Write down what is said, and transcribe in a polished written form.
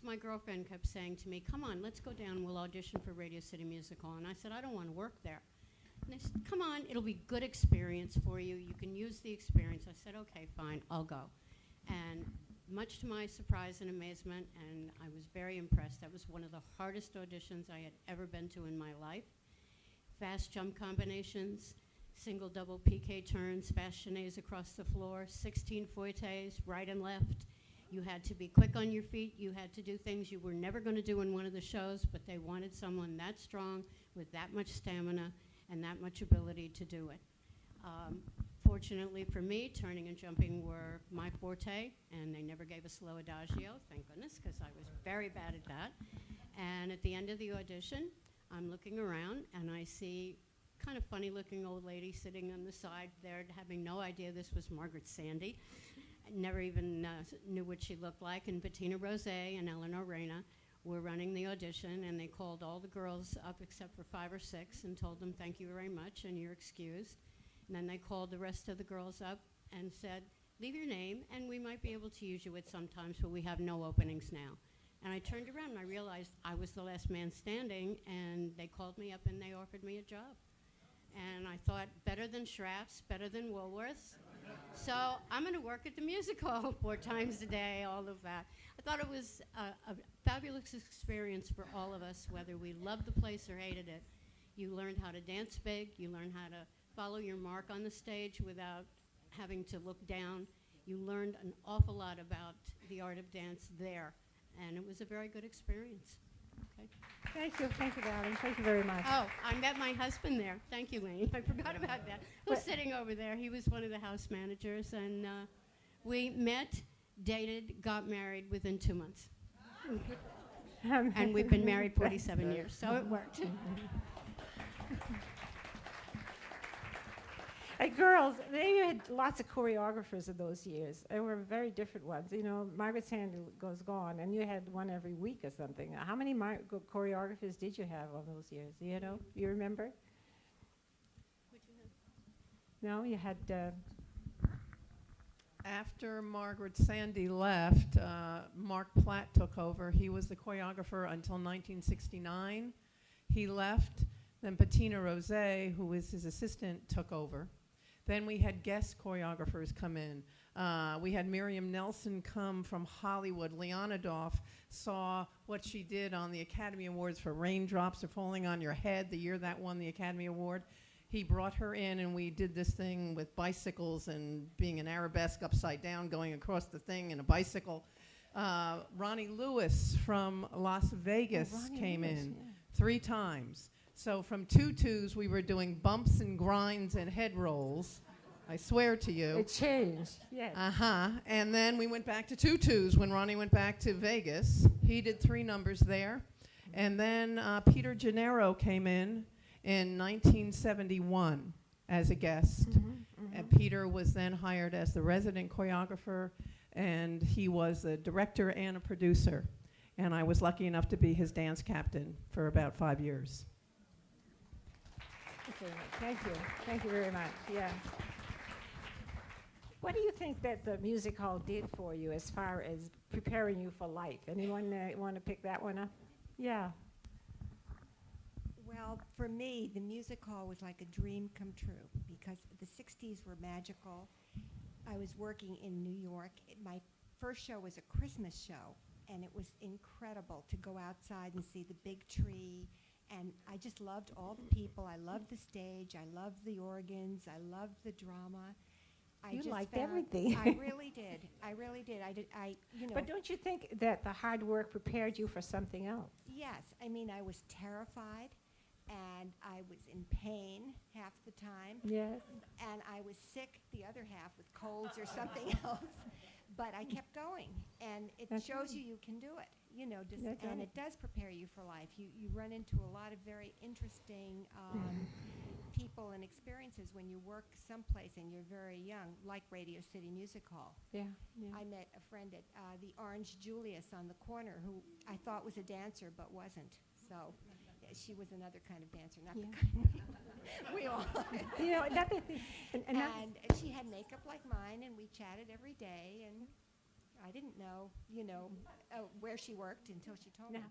my girlfriend kept saying to me, come on, let's go down, we'll audition for Radio City Music Hall. And I said, I don't want to work there. And they said, come on, it'll be good experience for you. You can use the experience. I said, okay, fine, I'll go. And much to my surprise and amazement, and I was very impressed, that was one of the hardest auditions I had ever been to in my life. Fast jump combinations, single double PK turns, fast chaînés across the floor, 16 fouettes, right and left. You had to be quick on your feet. You had to do things you were never going to do in one of the shows, but they wanted someone that strong with that much stamina and that much ability to do it. Fortunately for me, turning and jumping were my forte, and they never gave a slow adagio, thank goodness, because I was very bad at that. And at the end of the audition, I'm looking around, and I see kind of funny-looking old lady sitting on the side there, having no idea this was Margaret Sandy. I never even knew what she looked like, and Bettina Rose and Eleanor Reyna were running the audition, and they called all the girls up except for 5 or 6 and told them, thank you very much, and you're excused. And then they called the rest of the girls up and said, leave your name, and we might be able to use you at some times, but we have no openings now. And I turned around and I realized I was the last man standing, and they called me up and they offered me a job. And I thought, better than Schraff's, better than Woolworth's. So I'm going to work at the music hall 4 times a day, all of that. I thought it was a fabulous experience for all of us, whether we loved the place or hated it. You learned how to dance big. You learned how to follow your mark on the stage without having to look down. You learned an awful lot about the art of dance there, and it was a very good experience. Okay. Thank you, darling. Thank you very much. Oh, I met my husband there. Thank you, Lane. I forgot about that. Who's sitting over there? He was one of the house managers, and we met, dated, got married within 2 months. And we've been married 47 years, so it worked. Hey, girls, they had lots of choreographers in those years. They were very different ones. You know, Margaret Sandy goes gone, and you had one every week or something. How many choreographers did you have on those years? You know, you remember? No, you had... After Margaret Sandy left, Mark Platt took over. He was the choreographer until 1969. He left. Then Bettina Rose, who was his assistant, took over. Then we had guest choreographers come in. We had Miriam Nelson come from Hollywood. Leonidoff saw what she did on the Academy Awards for Raindrops Are Falling on Your Head, the year that won the Academy Award. He brought her in, and we did this thing with bicycles and being an arabesque upside down, going across the thing in a bicycle. Ronnie Lewis from Las Vegas came in 3 times. So from tutus, we were doing bumps and grinds and head rolls. I swear to you. It changed, yes. And then we went back to tutus when Ronnie went back to Vegas. He did 3 numbers there. And then Peter Gennaro came in 1971 as a guest. And Peter was then hired as the resident choreographer, and he was a director and a producer. And I was lucky enough to be his dance captain for about 5 years. Thank you. Thank you very much. Yeah. What do you think that the music hall did for you as far as preparing you for life? Anyone want to pick that one up? Yeah. Well, for me, the music hall was like a dream come true because the 60s were magical. I was working in New York. My first show was a Christmas show, and it was incredible to go outside and see the big tree. And I just loved all the people. I loved the stage. I loved the organs. I loved the drama. You liked everything. I really did. I really did. You know. But don't you think that the hard work prepared you for something else? Yes. I mean, I was terrified, and I was in pain half the time. Yes. And I was sick the other half with colds or something else. But I kept going, and it shows you can do it. You know, and it does prepare you for life. You run into a lot of very interesting people and experiences when you work someplace and you're very young, like Radio City Music Hall. Yeah. I met a friend at the Orange Julius on the corner who I thought was a dancer but wasn't. So she was another kind of dancer, not the kind we all. You know, another thing. And she had makeup like mine, and we chatted every day, and I didn't know, where she worked until she told No. me.